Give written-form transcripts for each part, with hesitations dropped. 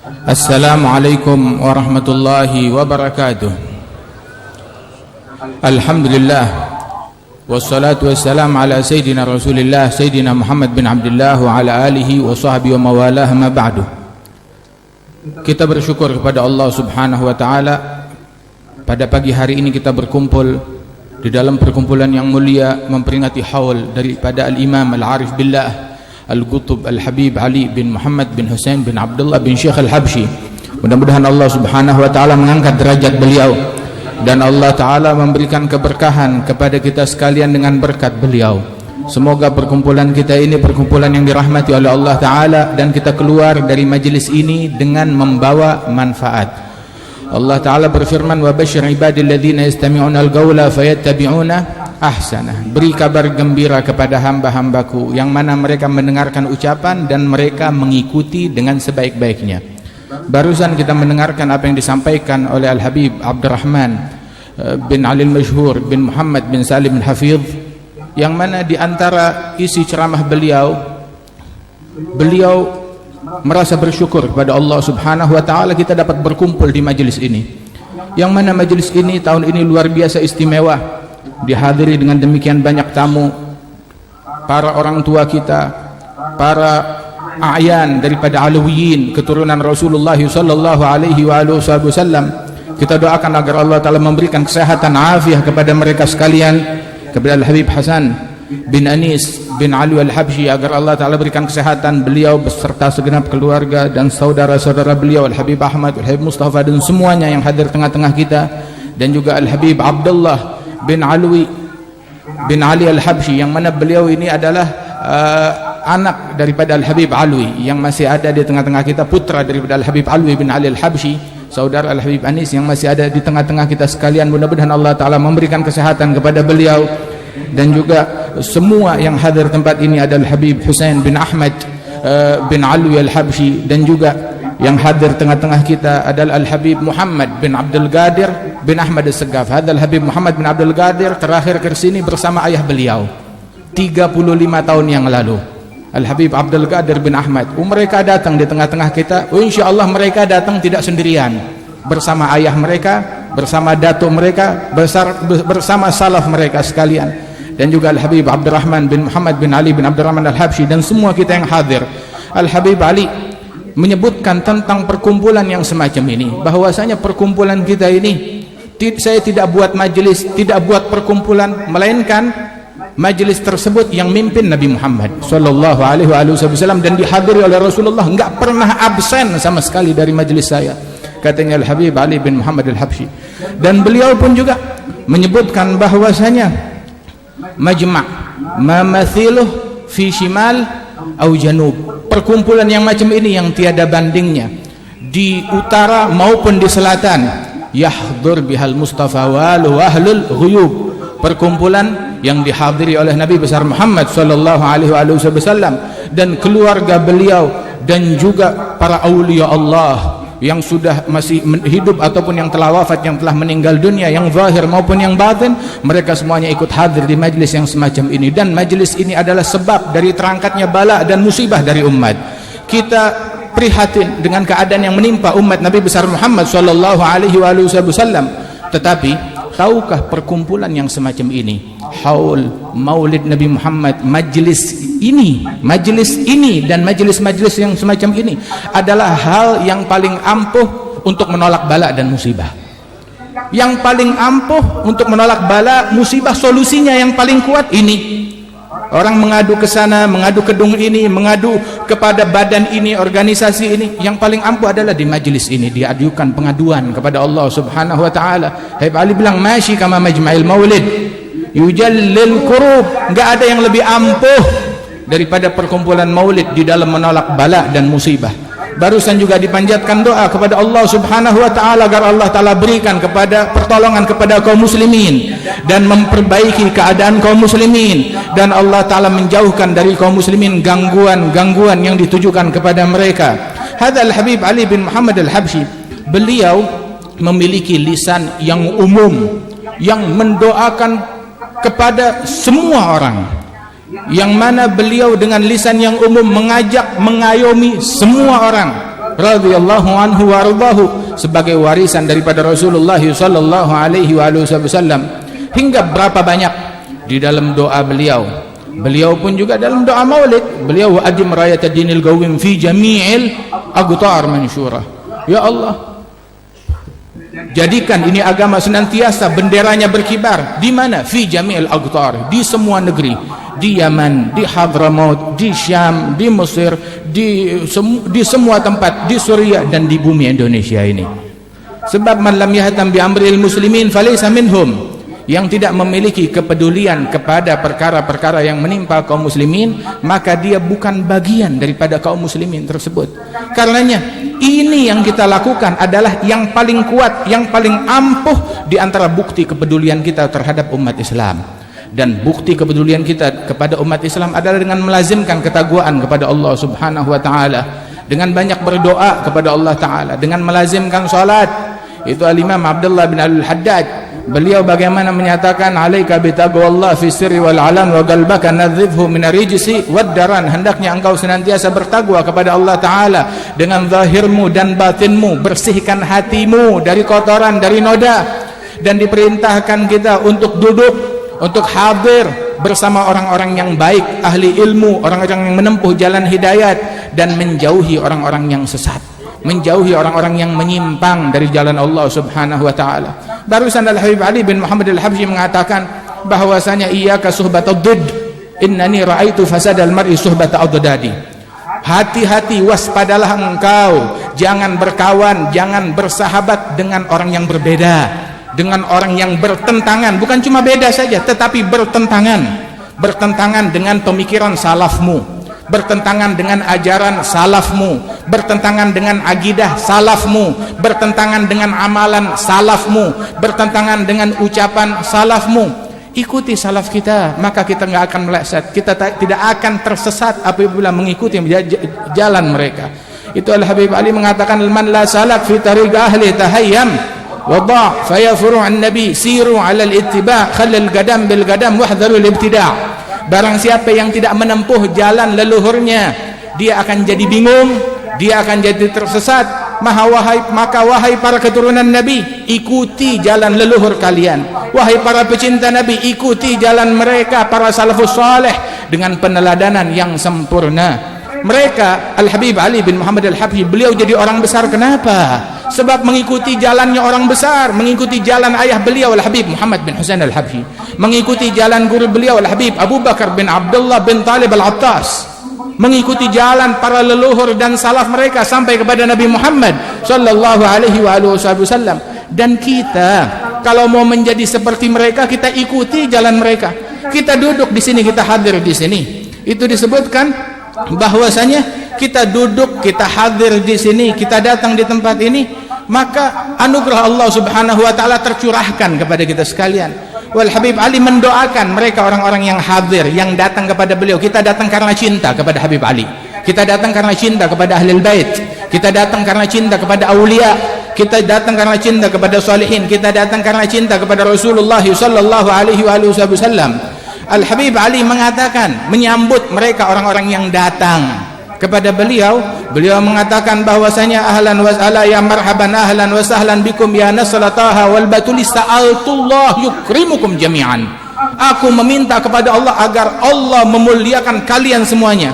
Assalamualaikum warahmatullahi wabarakatuh. Alhamdulillah wassalatu wassalamu ala sayyidina Rasulillah Sayyidina Muhammad bin Abdullah wa ala alihi wa sahbihi wa mawalah, ma ba'du. Kita bersyukur kepada Allah Subhanahu wa taala. Pada pagi hari ini kita berkumpul di dalam perkumpulan yang mulia memperingati haul daripada Al-Imam Al-Arif Billah Al-Qutb Al-Habib Ali bin Muhammad bin Hussein bin Abdullah bin Syekh Al-Habsyi. Mudah-mudahan Allah Subhanahu wa taala mengangkat derajat beliau dan Allah taala memberikan keberkahan kepada kita sekalian dengan berkat beliau. Semoga perkumpulan kita ini perkumpulan yang dirahmati oleh Allah taala dan kita keluar dari majelis ini dengan membawa manfaat. Allah taala berfirman, wa basyir ibadil ladzina yastami'una al-qaula fayattabi'una ahsanah. Beri kabar gembira kepada hamba-hambaku yang mana mereka mendengarkan ucapan dan mereka mengikuti dengan sebaik-baiknya. Barusan kita mendengarkan apa yang disampaikan oleh Al-Habib Abdurrahman bin Ali Al-Masyhur bin Muhammad bin Salim Al-Hafidh, yang mana di antara isi ceramah beliau merasa bersyukur kepada Allah Subhanahu wa taala kita dapat berkumpul di majelis ini, yang mana majelis ini tahun ini luar biasa istimewa, dihadiri dengan demikian banyak tamu, para orang tua kita, para a'yan daripada Alawiyin, keturunan Rasulullah sallallahu alaihi wasallam. Kita doakan agar Allah taala memberikan kesehatan afiah kepada mereka sekalian, kepada Al-Habib Hasan bin Anis bin Ali Al-Habsyi, agar Allah taala berikan kesehatan beliau beserta segenap keluarga dan saudara-saudara beliau, Al-Habib Ahmad, Al-Habib Mustafa dan semuanya yang hadir tengah-tengah kita, dan juga Al-Habib Abdullah bin Alwi bin Ali Al-Habsyi, yang mana beliau ini adalah anak daripada Al-Habib Alwi yang masih ada di tengah-tengah kita, putra daripada Al-Habib Alwi bin Ali Al-Habsyi, saudara Al-Habib Anis yang masih ada di tengah-tengah kita sekalian. Mudah-mudahan Allah taala memberikan kesehatan kepada beliau dan juga semua yang hadir tempat ini. Ada Al-Habib Hussein bin Ahmad bin Alwi Al-Habsyi, dan juga yang hadir tengah-tengah kita adalah Al-Habib Muhammad bin Abdul Qadir bin Ahmad As-Segaf. Hadal Habib Muhammad bin Abdul Qadir terakhir ke sini bersama ayah beliau 35 tahun yang lalu, Al-Habib Abdul Qadir bin Ahmad. Mereka datang di tengah-tengah kita. Insyaallah mereka datang tidak sendirian, bersama ayah mereka, bersama datuk mereka, bersama salaf mereka sekalian, dan juga Al-Habib Abdurrahman bin Muhammad bin Ali bin Abdurrahman Al-Habsyi dan semua kita yang hadir. Al-Habib Ali menyebutkan tentang perkumpulan yang semacam ini, bahwasanya perkumpulan kita ini, saya tidak buat majelis, tidak buat perkumpulan, melainkan majelis tersebut yang mimpin Nabi Muhammad sallallahu alaihi wasallam dan dihadiri oleh Rasulullah, enggak pernah absen sama sekali dari majelis saya, katanya Al-Habib Ali bin Muhammad Al-Habsyi. Dan beliau pun juga menyebutkan bahwasanya majma' mamathiluh fi shimal au janub, perkumpulan yang macam ini yang tiada bandingnya di utara maupun di selatan, yahdur bihal Mustafa wal ahlul ghuyub, perkumpulan yang dihadiri oleh Nabi besar Muhammad sallallahu alaihi wasallam dan keluarga beliau, dan juga para aulia Allah yang sudah masih hidup ataupun yang telah wafat, yang telah meninggal dunia, yang zahir maupun yang batin, mereka semuanya ikut hadir di majlis yang semacam ini. Dan majlis ini adalah sebab dari terangkatnya bala dan musibah dari umat. Kita prihatin dengan keadaan yang menimpa umat Nabi besar Muhammad sallallahu alaihi wasallam. Tetapi tahukah perkumpulan yang semacam ini, haul maulid Nabi Muhammad, majlis ini dan majlis-majlis yang semacam ini adalah hal yang paling ampuh untuk menolak bala dan musibah. Yang paling ampuh untuk menolak bala musibah, solusinya yang paling kuat ini. Orang mengadu ke sana, mengadu ke gedung ini, mengadu kepada badan ini, organisasi ini, yang paling ampuh adalah di majlis ini, diajukan pengaduan kepada Allah Subhanahu wa taala. Habib Ali bilang, masyi kama majma'il maulid yujallil kurub. Enggak ada yang lebih ampuh daripada perkumpulan maulid di dalam menolak bala dan musibah. Barusan juga dipanjatkan doa kepada Allah Subhanahu wa taala agar Allah taala berikan kepada pertolongan kepada kaum muslimin dan memperbaiki keadaan kaum muslimin, dan Allah taala menjauhkan dari kaum muslimin gangguan-gangguan yang ditujukan kepada mereka. Hadzal Habib Ali bin Muhammad Al-Habsyi, beliau memiliki lisan yang umum yang mendoakan kepada semua orang, yang mana beliau dengan lisan yang umum mengajak, mengayomi semua orang radhiyallahu anhu wa ardahu sebagai warisan daripada Rasulullah sallallahu alaihi wasallam. Hingga berapa banyak di dalam doa beliau pun juga dalam doa maulid beliau, wa adim rayat dinil qawim fi jami'il aqtar mansyura. Ya Allah, jadikan ini agama senantiasa benderanya berkibar. Di mana? Fi jami'il aqtar, di semua negeri, di Yaman, di Hadramaut, di Syam, di Mesir, di semua tempat, di Suriah dan di bumi Indonesia ini. Sebab man lam yahtam bi amril muslimin falaysa minhum, yang tidak memiliki kepedulian kepada perkara-perkara yang menimpa kaum muslimin, maka dia bukan bagian daripada kaum muslimin tersebut. Karenanya ini yang kita lakukan adalah yang paling kuat, yang paling ampuh di antara bukti kepedulian kita terhadap umat Islam. Dan bukti kepedulian kita kepada umat Islam adalah dengan melazimkan ketakwaan kepada Allah Subhanahu wa taala, dengan banyak berdoa kepada Allah taala, dengan melazimkan salat. Itu Al-Imam Abdullah bin Al-Haddad, beliau bagaimana menyatakan, alaika bitaqwallah fi sirri wal alan wa qalbaka nadzifhu min ar-rijsi wad daran, hendaknya engkau senantiasa bertakwa kepada Allah taala dengan zahirmu dan batinmu, bersihkan hatimu dari kotoran, dari noda. Dan diperintahkan kita untuk duduk, untuk hadir bersama orang-orang yang baik, ahli ilmu, orang-orang yang menempuh jalan hidayat, dan menjauhi orang-orang yang sesat, menjauhi orang-orang yang menyimpang dari jalan Allah Subhanahu wa taala. Barusan Al-Habib Ali bin Muhammad Al-Habsyi mengatakan bahwasanya iyyaka suhbatad didd, innani ra'aitu fasadal mar'i suhbata adadadi. Hati-hati, waspadalah engkau, jangan berkawan, jangan bersahabat dengan orang yang berbeda, dengan orang yang bertentangan. Bukan cuma beda saja, tetapi bertentangan dengan pemikiran salafmu, bertentangan dengan ajaran salafmu, bertentangan dengan akidah salafmu, bertentangan dengan amalan salafmu, bertentangan dengan ucapan salafmu. Ikuti salaf kita, maka kita nggak akan meleset, kita tidak akan tersesat apabila mengikuti jalan mereka. Itu Al-Habib Ali mengatakan, man la salak fi tariq ahli tahayyam wada' fayafuru' an-nabi siru 'ala al-ittiba' khallal qadam bil qadam wahdharu al-ibtida'. Barang siapa yang tidak menempuh jalan leluhurnya, dia akan jadi bingung, dia akan jadi tersesat. Maka wahai para keturunan Nabi, ikuti jalan leluhur kalian. Wahai para pecinta Nabi, ikuti jalan mereka, para salafus saleh, dengan peneladanan yang sempurna. Mereka, Al-Habib Ali bin Muhammad Al-Habsyi, beliau jadi orang besar. Kenapa? Sebab mengikuti jalannya orang besar, mengikuti jalan ayah beliau Al-Habib Muhammad bin Husain Al-Habsyi, mengikuti jalan guru beliau Al-Habib Abu Bakar bin Abdullah bin Talib Al-Attas, mengikuti jalan para leluhur dan salaf mereka sampai kepada Nabi Muhammad sallallahu alaihi wasallam. Dan kita kalau mau menjadi seperti mereka, kita ikuti jalan mereka. Kita duduk di sini, kita hadir di sini. Itu disebutkan bahwasanya kita duduk, kita hadir di sini, kita datang di tempat ini, maka anugerah Allah Subhanahu wa taala tercurahkan kepada kita sekalian. Wal Habib Ali mendoakan mereka, orang-orang yang hadir, yang datang kepada beliau. Kita datang karena cinta kepada Habib Ali, kita datang karena cinta kepada Ahlul Bait, kita datang karena cinta kepada aulia, kita datang karena cinta kepada salihin, kita datang karena cinta kepada Rasulullah sallallahu alaihi wasallam. Al-Habib Ali mengatakan, menyambut mereka, orang-orang yang datang kepada beliau, beliau mengatakan bahwasanya ahlan wa sahlan, ya marhaban ahlan wa sahlan bikum ya naslataha wal batuli sa'altullah yukrimukum jami'an. Aku meminta kepada Allah agar Allah memuliakan kalian semuanya.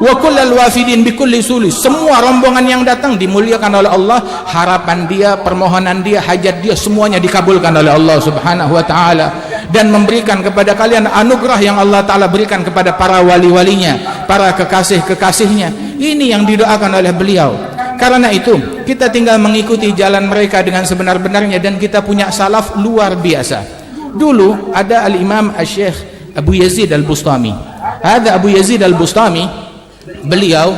Wa kullal wafidin bi kulli sulis, semua rombongan yang datang dimuliakan oleh Allah. Harapan dia, permohonan dia, hajat dia, semuanya dikabulkan oleh Allah Subhanahu wa taala, dan memberikan kepada kalian anugerah yang Allah taala berikan kepada para wali-walinya, para kekasih-kekasihnya. Ini yang didoakan oleh beliau. Karena itu kita tinggal mengikuti jalan mereka dengan sebenar-benarnya, dan kita punya salaf luar biasa. Dulu ada Al-Imam Asy-Syaikh Abu Yazid Al-Bustami. Ada Abu Yazid Al-Bustami, beliau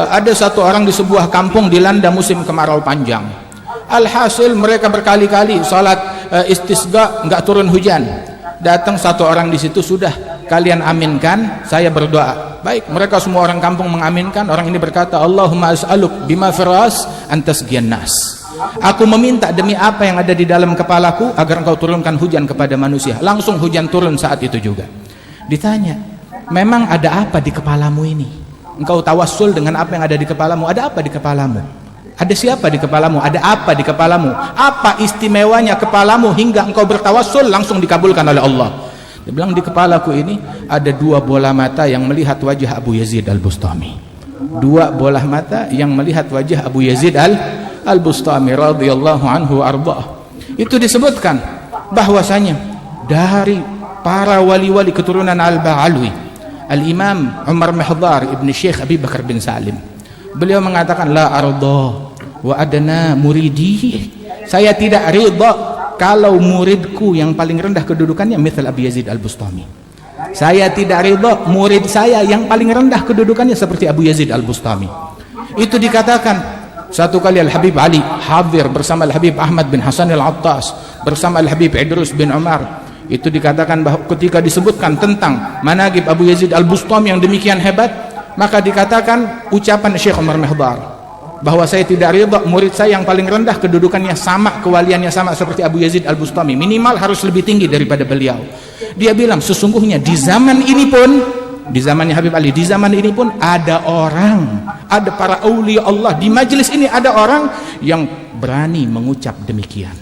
ada satu orang di sebuah kampung dilanda musim kemarau panjang. Alhasil mereka berkali-kali salat istisqa, enggak turun hujan. Datang satu orang di situ, sudah kalian aminkan, saya berdoa. Baik, mereka semua orang kampung mengaminkan. Orang ini berkata, Allahumma as'aluk bima firas antasqiyan nas. Aku meminta demi apa yang ada di dalam kepalaku agar engkau turunkan hujan kepada manusia. Langsung hujan turun saat itu juga. Ditanya, memang ada apa di kepalamu ini? Engkau tawassul dengan apa yang ada di kepalamu? Ada apa di kepalamu? Ada siapa di kepalamu? Ada apa di kepalamu? Apa istimewanya kepalamu hingga engkau bertawassul langsung dikabulkan oleh Allah? Dia bilang, di kepalaku ini ada 2 bola mata yang melihat wajah Abu Yazid Al-Bustami. 2 bola mata yang melihat wajah Abu Yazid Al-Bustami radhiyallahu anhu arba'ah. Itu disebutkan bahwasanya dari para wali-wali keturunan Al-Ba'alwi, Al-Imam Umar Mihdar ibn Syekh Abi Bakar bin Salim, beliau mengatakan, la arda wa adana muridi, saya tidak ridha kalau muridku yang paling rendah kedudukannya misal Abi Yazid Al-Bustami. Saya tidak ridha murid saya yang paling rendah kedudukannya seperti Abu Yazid Al-Bustami. Itu dikatakan satu kali Al-Habib Ali hadir bersama Al-Habib Ahmad bin Hasan Al-Attas bersama Al-Habib Idrus bin Umar. Itu dikatakan bahwa ketika disebutkan tentang manaqib Abu Yazid Al-Bustami yang demikian hebat, maka dikatakan ucapan Syekh Umar Mihdar bahwa saya tidak ridha murid saya yang paling rendah kedudukannya sama, kewaliannya sama seperti Abu Yazid Al-Bustami, minimal harus lebih tinggi daripada beliau. Dia bilang sesungguhnya di zaman ini pun, di zamannya Habib Ali, di zaman ini pun ada orang, ada para aulia Allah di majelis ini, ada orang yang berani mengucap demikian.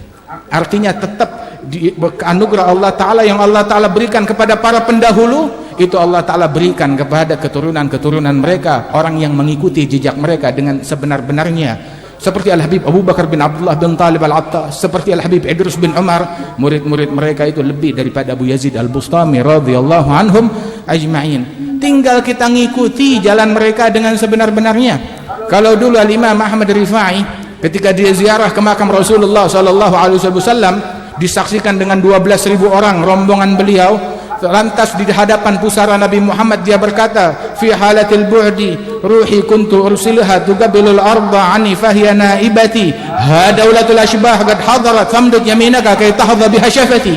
Artinya tetap anugerah Allah Ta'ala yang Allah Ta'ala berikan kepada para pendahulu, itu Allah Ta'ala berikan kepada keturunan-keturunan mereka, orang yang mengikuti jejak mereka dengan sebenar-benarnya, seperti Al-Habib Abu Bakar bin Abdullah bin Talib Al-Attas, seperti Al-Habib Idrus bin Umar. Murid-murid mereka itu lebih daripada Abu Yazid Al-Bustami radhiyallahu anhum ajma'in. Tinggal kita ngikuti jalan mereka dengan sebenar-benarnya. Kalau dulu Al-Imam Ahmad Rifai ketika dia ziarah ke makam Rasulullah sallallahu alaihi wasallam, disaksikan dengan 12.000 orang rombongan beliau, lantas di hadapan pusara Nabi Muhammad dia berkata, fi halatil bu'di ruhi kuntu ursilha tuqabilul arda ani fahiya naibati hadaulatul ashbah qad hadarat famdud yaminaka kay tahdha biha syafati.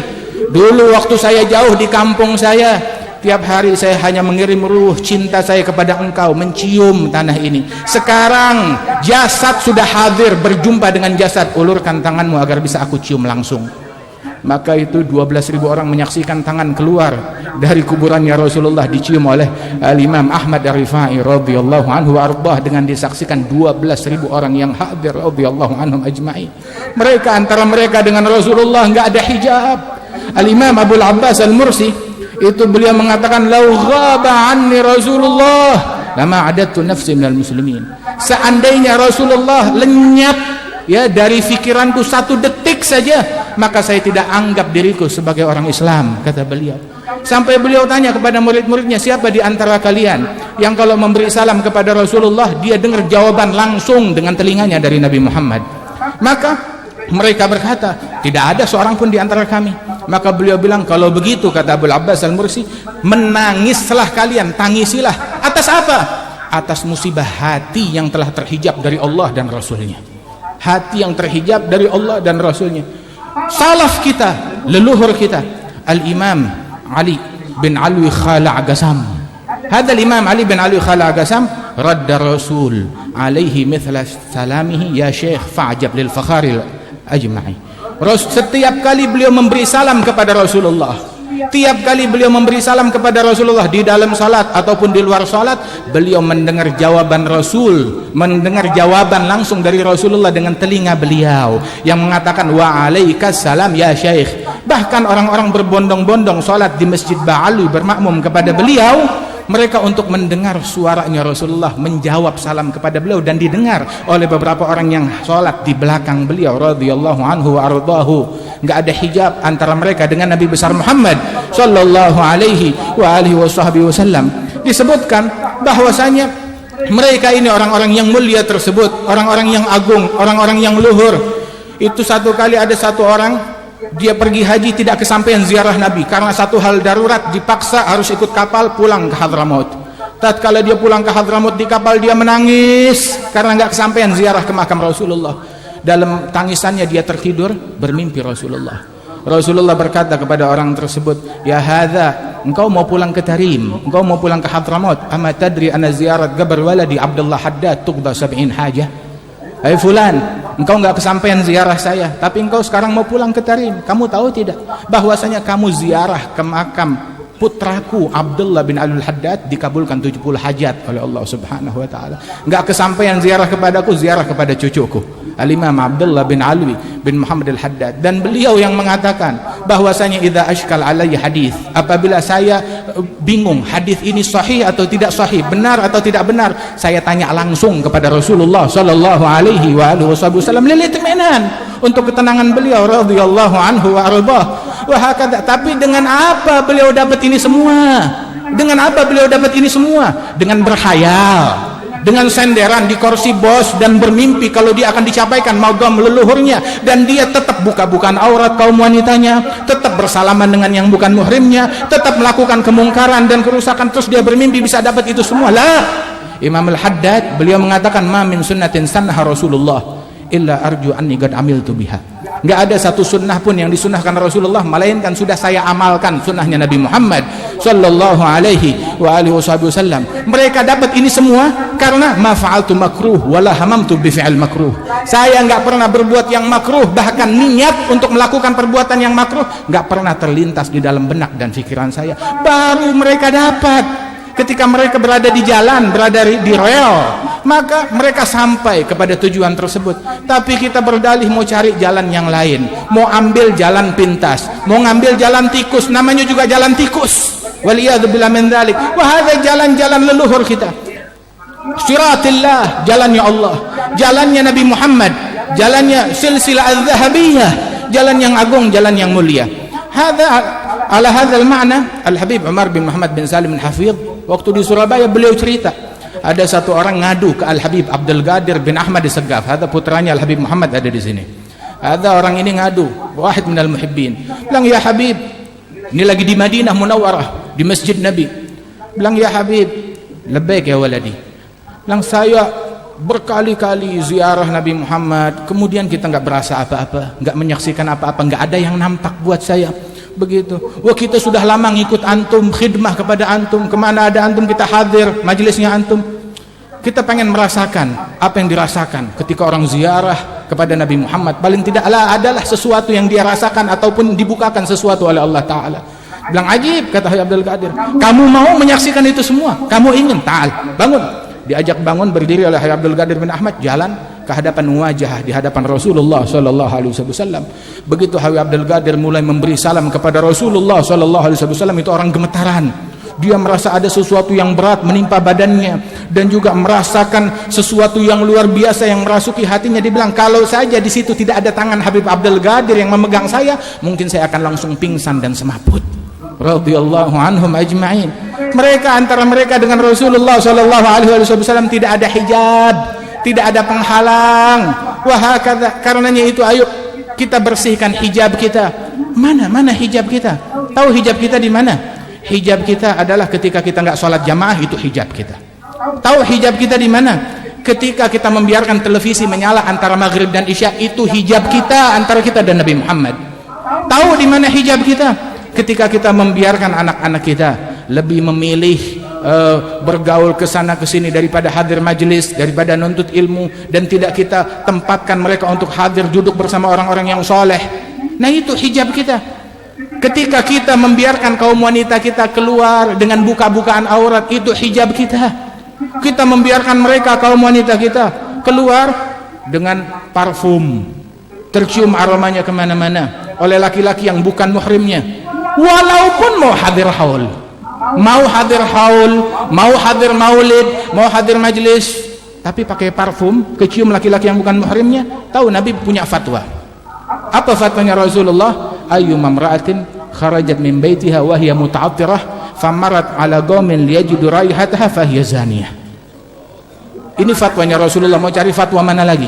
Dulu waktu saya jauh di kampung saya, tiap hari saya hanya mengirim ruh cinta saya kepada engkau, mencium tanah ini. Sekarang jasad sudah hadir, berjumpa dengan jasad, ulurkan tanganmu agar bisa aku cium langsung. Maka itu 12.000 orang menyaksikan tangan keluar dari kuburannya Rasulullah dicium oleh Al-Imam Ahmad Ar-Rifai radhiyallahu anhu arbah, dengan disaksikan 12.000 orang yang hadir radhiyallahu anhum ajma'in. Mereka antara mereka dengan Rasulullah enggak ada hijab. Al-Imam Abu Abbas Al-Mursi itu beliau mengatakan, lau ghaba anni Rasulullah lama adatu nafsi minal muslimin. Seandainya Rasulullah lenyap ya dari fikiranku 1 detik saja, maka saya tidak anggap diriku sebagai orang Islam, kata beliau. Sampai beliau tanya kepada murid-muridnya, siapa di antara kalian yang kalau memberi salam kepada Rasulullah dia dengar jawaban langsung dengan telinganya dari Nabi Muhammad? Maka mereka berkata, tidak ada seorang pun di antara kami. Maka beliau bilang, kalau begitu, kata Abu Abbas Al-Mursi, menangislah kalian, tangisilah. Atas apa? Atas musibah hati yang telah terhijab dari Allah dan Rasulnya. Hati yang terhijab dari Allah dan Rasulnya. Salaf kita, leluhur kita, Al-Imam Ali bin Alwi Khala' Agasam. Hada Al-Imam Ali bin Alwi Khala' Agasam radda Rasul alaihi mithla salamihi ya Syekh fa'ajab lil fakharil ajma'i. Setiap kali beliau memberi salam kepada Rasulullah, tiap kali beliau memberi salam kepada Rasulullah di dalam salat ataupun di luar salat, beliau mendengar jawaban Rasul, mendengar jawaban langsung dari Rasulullah dengan telinga beliau yang mengatakan wa alaikas salam ya Syekh. Bahkan orang-orang berbondong-bondong salat di Masjid Ba'alwi bermakmum kepada beliau, mereka untuk mendengar suaranya Rasulullah menjawab salam kepada beliau, dan didengar oleh beberapa orang yang sholat di belakang beliau radhiyallahu anhu wa ardahu. Enggak ada hijab antara mereka dengan Nabi besar Muhammad sallallahu alaihi wa alihi wasallam. Disebutkan bahwasanya mereka ini orang-orang yang mulia tersebut, orang-orang yang agung, orang-orang yang luhur. Itu satu kali ada satu orang, dia pergi haji tidak kesampaian ziarah Nabi karena satu hal darurat, dipaksa harus ikut kapal pulang ke Hadramaut. Tatkala dia pulang ke Hadramaut di kapal, dia menangis karena nggak kesampaian ziarah ke makam Rasulullah. Dalam tangisannya dia tertidur, bermimpi Rasulullah. Rasulullah berkata kepada orang tersebut, ya hadza, engkau mau pulang ke Tarim, engkau mau pulang ke Hadramaut, ama tadri anna ziyarat qabr waladi Abdullah Haddad tuqda 70 hajah. Hai fulan, engkau enggak kesampaian ziarah saya, tapi engkau sekarang mau pulang ke Tarim. Kamu tahu tidak bahwasanya kamu ziarah ke makam putraku Abdullah bin Alul Haddad dikabulkan 70 hajat oleh Allah Subhanahu wa taala. Enggak kesampaian ziarah kepadaku, ziarah kepada cucuku Al-Imam Abdullah bin Alwi bin Muhammad Al-Haddad, dan beliau yang mengatakan bahwasanya idza ashkal alayya hadis, apabila saya bingung hadis ini sahih atau tidak sahih, benar atau tidak benar, saya tanya langsung kepada Rasulullah sallallahu alaihi wa alihi wasallam lilitminan, untuk ketenangan beliau radhiyallahu anhu wa ardhah. Tapi dengan apa beliau dapat ini semua? Dengan apa beliau dapat ini semua? Dengan berkhayal, dengan senderan di kursi bos, dan bermimpi kalau dia akan dicapaikan magam leluhurnya, dan dia tetap buka-bukaan aurat kaum wanitanya, tetap bersalaman dengan yang bukan muhrimnya, tetap melakukan kemungkaran dan kerusakan, terus dia bermimpi bisa dapat itu semua. Lah, Imam Al-Haddad beliau mengatakan ma min sunnatin sannaha Rasulullah illa arju anni qad amiltu biha. Enggak ada satu sunnah pun yang disunnahkan Rasulullah melainkan sudah saya amalkan sunnahnya Nabi Muhammad sallallahu alaihi wa alihi wasallam. Mereka dapat ini semua karena ma fa'altu makruh wala hamamtu bi fi'il makruh. Saya enggak pernah berbuat yang makruh, bahkan niat untuk melakukan perbuatan yang makruh enggak pernah terlintas di dalam benak dan pikiran saya. Baru mereka dapat ketika mereka berada di jalan, berada di rel, maka mereka sampai kepada tujuan tersebut. Tapi kita berdalih mau cari jalan yang lain, mau ambil jalan pintas, mau ngambil jalan tikus, namanya juga jalan tikus, waliyadzubillah min dzalik. Wah, ada jalan-jalan leluhur kita, siratillah, jalannya Allah, jalannya Nabi Muhammad, jalannya silsilah az-zahabiyah, jalan yang agung, jalan yang mulia. Ala hadzal ma'na Al-Habib Umar bin Muhammad bin Salim Al-Hafidh waktu di Surabaya beliau cerita, ada satu orang ngadu ke Al-Habib Abdul Qadir bin Ahmad As-Saggaf, ada putranya Al-Habib Muhammad ada di sini. Ada orang ini ngadu, wahid minal muhibbin, bilang, ya Habib, ini lagi di Madinah Munawwarah di Masjid Nabi. Bilang, ya Habib, labbaik ya waladi. Bilang, saya berkali-kali ziarah Nabi Muhammad, kemudian kita nggak berasa apa-apa, nggak menyaksikan apa-apa, nggak ada yang nampak buat saya. Begitu. Wah, kita sudah lama ngikut antum, khidmah kepada antum, kemana ada antum kita hadir, majelisnya antum. Kita pengen merasakan apa yang dirasakan ketika orang ziarah kepada Nabi Muhammad. Paling tidak adalah sesuatu yang dia rasakan ataupun dibukakan sesuatu oleh Allah Ta'ala. Bilang, ajib, kata Habib Abdul Qadir, kamu mau menyaksikan itu semua, kamu ingin, ta'al, bangun. Diajak bangun, berdiri oleh Habib Abdul Qadir bin Ahmad, jalan ke hadapan wajah di hadapan Rasulullah sallallahu alaihi wasallam. Begitu Habib Abdul Qadir mulai memberi salam kepada Rasulullah sallallahu alaihi wasallam, itu orang gemetaran. Dia merasa ada sesuatu yang berat menimpa badannya, dan juga merasakan sesuatu yang luar biasa yang merasuki hatinya. Dia bilang, kalau saja di situ tidak ada tangan Habib Abdul Qadir yang memegang saya, mungkin saya akan langsung pingsan dan semaput. Radhiyallahu anhum ajma'in. Mereka, antara mereka dengan Rasulullah sallallahu alaihi wasallam tidak ada hijab, tidak ada penghalang. Wah, karenanya itu ayo kita bersihkan hijab kita. Mana hijab kita? Tahu hijab kita di mana? Hijab kita adalah ketika kita nggak sholat jamaah, itu hijab kita. Tahu hijab kita di mana? Ketika kita membiarkan televisi menyala antara maghrib dan isya, itu hijab kita antara kita dan Nabi Muhammad. Tahu di mana hijab kita? Ketika kita membiarkan anak-anak kita lebih memilih bergaul ke sana ke sini daripada hadir majelis, daripada nuntut ilmu, dan tidak kita tempatkan mereka untuk hadir duduk bersama orang-orang yang soleh. Nah, itu hijab kita. Ketika kita membiarkan kaum wanita kita keluar dengan buka-bukaan aurat, itu hijab kita. Kita membiarkan mereka, kaum wanita kita, keluar dengan parfum, tercium aromanya kemana-mana oleh laki-laki yang bukan muhrimnya, walaupun mau hadir haul, mau hadir maulid, mau hadir majlis, tapi pakai parfum, kecium laki-laki yang bukan muhrimnya. Tahu Nabi punya fatwa. Apa fatwanya Rasulullah? Ayyuma imra'atin kharajat min baitiha wa hiya muta'attirah famarat ala qaumin liyajidu raihataha fahiya zaniyah. Ini fatwanya Rasulullah. Mau cari fatwa mana lagi?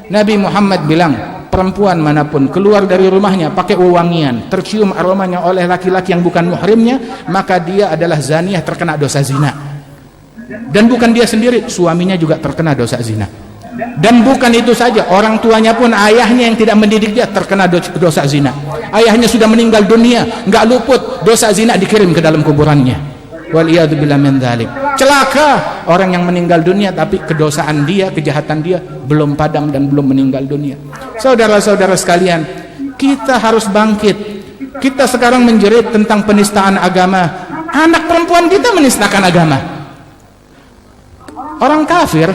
Nabi Muhammad bilang, perempuan manapun keluar dari rumahnya pakai wewangian, tercium aromanya oleh laki-laki yang bukan muhrimnya, maka dia adalah zaniyah, terkena dosa zina. Dan bukan dia sendiri, suaminya juga terkena dosa zina. Dan bukan itu saja, orang tuanya pun, ayahnya yang tidak mendidik dia terkena dosa zina. Ayahnya sudah meninggal dunia, nggak luput, dosa zina dikirim ke dalam kuburannya. Waliyadzubillah min dzalik. Celaka orang yang meninggal dunia tapi kedosaan dia, kejahatan dia belum padam dan belum meninggal dunia. Saudara-saudara sekalian, kita harus bangkit. Kita sekarang menjerit tentang penistaan agama, Anak perempuan kita menistakan agama. Orang kafir,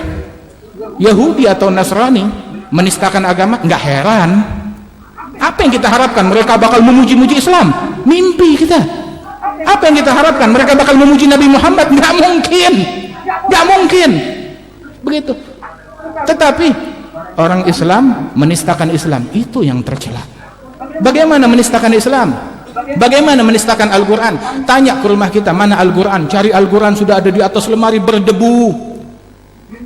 Yahudi atau Nasrani menistakan agama, nggak heran. Apa yang kita harapkan? Mereka bakal memuji-muji Islam? Mimpi kita. Apa yang kita harapkan? Mereka bakal memuji Nabi Muhammad? Nggak mungkin. Nggak mungkin. Begitu. Tetapi orang Islam menistakan Islam, itu yang tercela. Bagaimana menistakan Islam? Bagaimana menistakan Al-Quran? Tanya ke rumah kita, mana Al-Quran? Cari Al-Quran, sudah ada di atas lemari berdebu.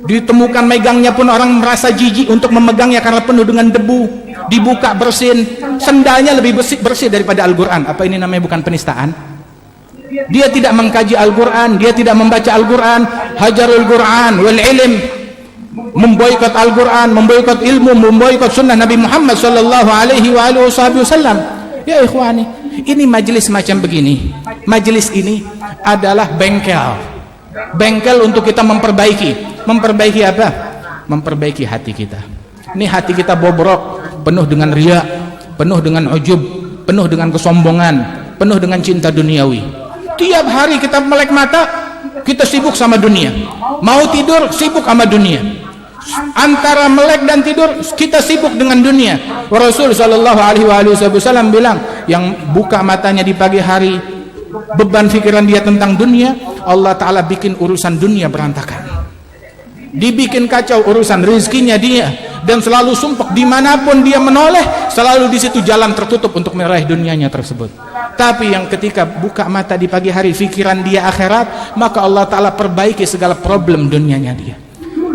Ditemukan megangnya pun orang merasa jijik untuk memegangnya karena penuh dengan debu. Dibuka bersin, sendalnya lebih bersih daripada Al-Quran. Apa ini namanya bukan penistaan? Dia tidak mengkaji Al-Quran, dia tidak membaca Al-Quran. Hajarul Quran wal ilm, memboikot Al-Quran, memboikot ilmu, memboikot sunnah Nabi Muhammad sallallahu alaihi wasallam. Ya ikhwani, ini majelis macam begini. Majelis ini adalah bengkel untuk kita memperbaiki. Memperbaiki apa? Memperbaiki hati kita. Ini hati kita bobrok, penuh dengan riya, penuh dengan ujub, penuh dengan kesombongan, penuh dengan cinta duniawi. Tiap hari kita melek mata, kita sibuk sama dunia. Mau tidur, sibuk sama dunia. Antara melek dan tidur, kita sibuk dengan dunia. Rasul sallallahu alaihi wasallam bilang, yang buka matanya di pagi hari, beban pikiran dia tentang dunia, Allah Ta'ala bikin urusan dunia berantakan. Dibikin kacau urusan rezekinya dia, dan selalu sumpah dimanapun dia menoleh, selalu di situ jalan tertutup untuk meraih dunianya tersebut. Tapi yang ketika buka mata di pagi hari, pikiran dia akhirat, maka Allah Ta'ala perbaiki segala problem dunianya dia.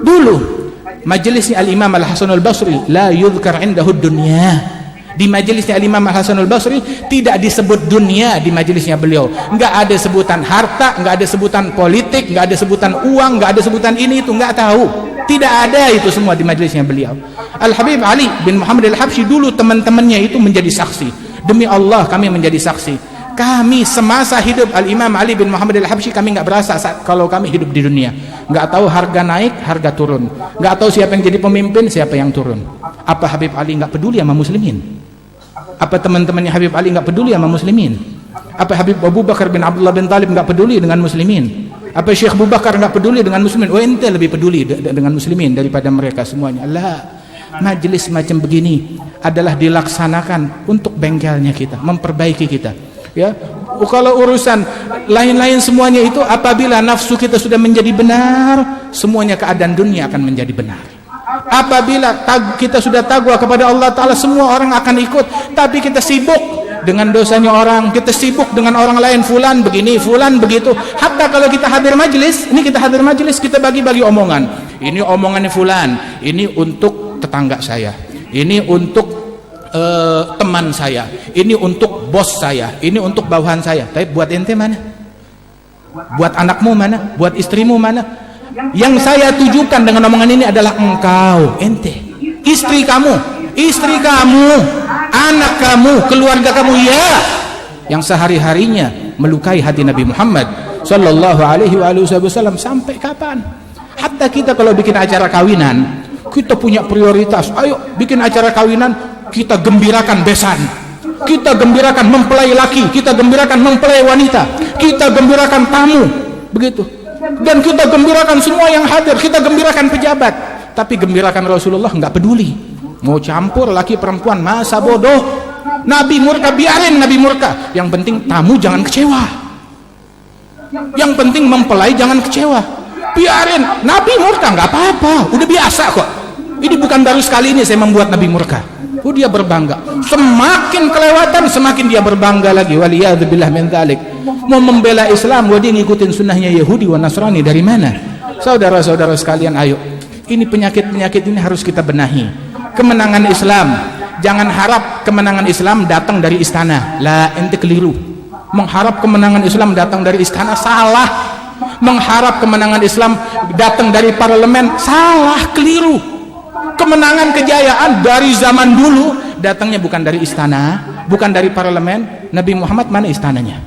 Dulu majelisnya Al-Imam Al-Hasan Al-Basri, la yudhkar indahu dunya. Di majelisnya Al-Imam Al-Hasan Al-Basri tidak disebut dunia. Di majelisnya beliau nggak ada sebutan harta, nggak ada sebutan politik, nggak ada sebutan uang, nggak ada sebutan ini itu, nggak tahu. Tidak ada itu semua di majelisnya beliau. Al-Habib Ali bin Muhammad Al-Habsyi, dulu teman-temannya itu menjadi saksi. Demi Allah kami menjadi saksi. Kami semasa hidup Al-Imam Ali bin Muhammad Al-Habsyi, kami nggak berasa kalau kami hidup di dunia. Nggak tahu harga naik, harga turun. Nggak tahu siapa yang jadi pemimpin, siapa yang turun. Apa Habib Ali nggak peduli sama muslimin? Apa teman-temannya Habib Ali nggak peduli sama muslimin? Apa Habib Abu Bakar bin Abdullah bin Talib nggak peduli dengan muslimin? Apa Syekh Abu Bakar nggak peduli dengan muslimin? Oh, ente lebih peduli dengan muslimin daripada mereka semuanya. Allah, majelis macam begini adalah dilaksanakan untuk bengkelnya kita, memperbaiki kita. Ya, kalau urusan lain-lain semuanya itu, apabila nafsu kita sudah menjadi benar, semuanya keadaan dunia akan menjadi benar. Apabila kita sudah takwa kepada Allah Ta'ala, semua orang akan ikut. Tapi kita sibuk dengan dosanya orang, kita sibuk dengan orang lain, fulan begini, fulan begitu. Hatta kalau kita hadir majelis, ini kita hadir majelis, kita bagi-bagi omongan. Ini omongannya fulan, ini untuk tetangga saya, ini untuk teman saya, ini untuk bos saya, ini untuk bawahan saya. Tapi buat ente mana? Buat anakmu mana? Buat istrimu mana? Yang saya tujukan dengan omongan ini adalah engkau, ente, istri kamu, anak kamu, keluarga kamu, ya, yang sehari-harinya melukai hati Nabi Muhammad sallallahu alaihi wasallam. Sampai kapan? Hatta kita kalau bikin acara kawinan, kita punya prioritas. Ayo bikin acara kawinan, kita gembirakan besan, kita gembirakan mempelai laki, kita gembirakan mempelai wanita, kita gembirakan tamu, begitu. Dan kita gembirakan semua yang hadir, kita gembirakan pejabat. Tapi gembirakan Rasulullah nggak peduli. Mau campur laki perempuan, masa bodoh. Nabi murka, biarin Nabi murka. Yang penting tamu jangan kecewa. Yang penting mempelai jangan kecewa. Biarin Nabi murka, nggak apa-apa, udah biasa kok. Ini bukan baru sekali ini saya membuat Nabi murka. Oh, dia berbangga. Semakin kelewatan, semakin dia berbangga lagi. Waliyadzubillah min dzalik. Mau membela Islam, dia ngikutin sunnahnya Yahudi wa Nasrani. Dari mana? Saudara-saudara sekalian, ayo. Ini penyakit-penyakit ini harus kita benahi. Kemenangan Islam, jangan harap kemenangan Islam datang dari istana. La, ente keliru. Mengharap kemenangan Islam datang dari istana, salah. Mengharap kemenangan Islam datang dari parlemen, salah, keliru. Kemenangan kejayaan dari zaman dulu datangnya bukan dari istana, bukan dari parlemen. Nabi Muhammad mana istananya?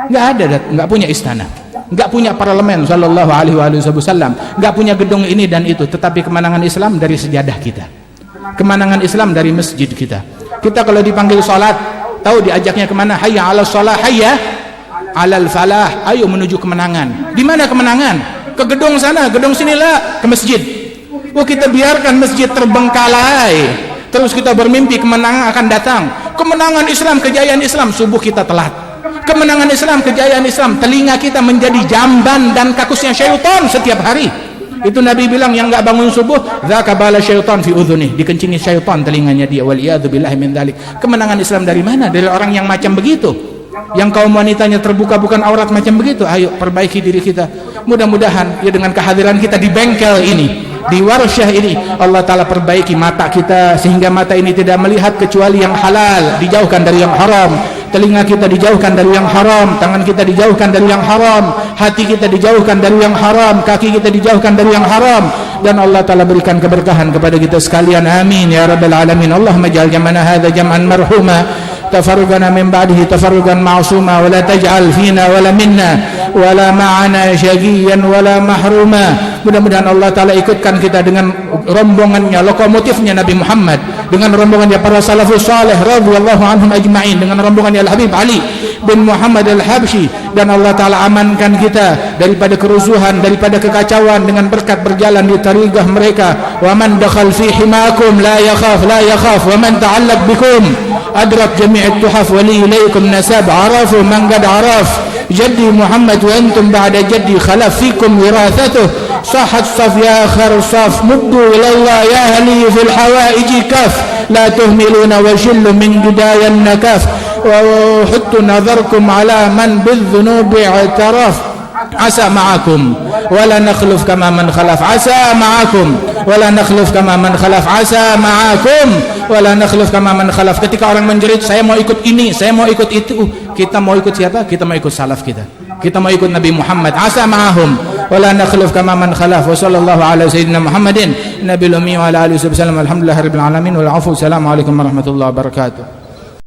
Nggak ada, nggak punya istana, nggak punya parlemen sallallahu alaihi wasallam, nggak punya gedung ini dan itu. Tetapi kemenangan Islam dari sejadah kita, kemenangan Islam dari masjid kita. Kita kalau dipanggil sholat, tahu diajaknya kemana? Hayya ala sholat, hayya alal falah, ayo menuju kemenangan. Di mana kemenangan? Ke gedung sana, gedung sinilah, ke masjid. Oh, kita biarkan masjid terbengkalai, terus kita bermimpi kemenangan akan datang. Kemenangan Islam, kejayaan Islam, subuh kita telat. Kemenangan Islam, kejayaan Islam, telinga kita menjadi jamban dan kakusnya syaitan setiap hari. Itu Nabi bilang, yang enggak bangun subuh, dzaka bala syaitan fi udhunih, dikencingi syaitan telinganya dia. Waliyadu billahi min dzalik. Kemenangan Islam dari mana? Dari orang yang macam begitu, yang kaum wanitanya terbuka bukan aurat macam begitu. Ayo perbaiki diri kita. Mudah-mudahan ya dengan kehadiran kita di bengkel ini, di warsyah ini, Allah Ta'ala perbaiki mata kita sehingga mata ini tidak melihat kecuali yang halal, dijauhkan dari yang haram. Telinga kita dijauhkan dari yang haram, tangan kita dijauhkan dari yang haram, hati kita dijauhkan dari yang haram, kaki kita dijauhkan dari yang haram, dan Allah Ta'ala berikan keberkahan kepada kita sekalian. Amin ya rabbal alamin. Allahumma ja'al jam'ana hadza jam'an marhuma, tafarruqana min ba'dihi tafarruqan ma'suma, wa la taj'al fina wa la minna wa la ma'ana syaqiyyan wa la mahruma. Mudah-mudahan Allah Ta'ala ikutkan kita dengan rombongannya, lokomotifnya Nabi Muhammad, dengan rombongannya para salafus salih radhiyallahu anhum ajma'in, dengan rombongannya Al-Habib Ali bin Muhammad Al-Habsyi, dan Allah Ta'ala amankan kita daripada kerusuhan, daripada kekacauan dengan berkat berjalan di tariqah mereka. Wa man dakhal fi himakum la yakhaf wa man ta'allaq bikum adrak jami'at tuhaf wa li ilaykum nasab arafu man qad araf jaddi Muhammad wa antum ba'da jaddi khalaf fikum wirathatuh صحت صف يا خرصاف مدوا إلى الله يا هلي في الحوائج كف لا تهملون وشلوا من جدايا النكف وحطوا نظركم على من بالذنوب اعترف عسى معكم ولا نخلف كما من خلف عسى معكم ولا نخلف كما من خلف عسى معكم ولا نخلف كما من خلف. Ketika orang menjerit, saya mau ikut ini, saya mau ikut itu, kita mau ikut siapa? Kita mau ikut salaf kita mau ikut Nabi Muhammad. Asa ma'ahum wala nakhluf kama man khalaf. Wa sallallahu ala sayyidina Muhammadin nabiyil ummi wa ala alihi wasallam. Alhamdulillahirabbil alamin wal afu. Assalamualaikum warahmatullahi wabarakatuh.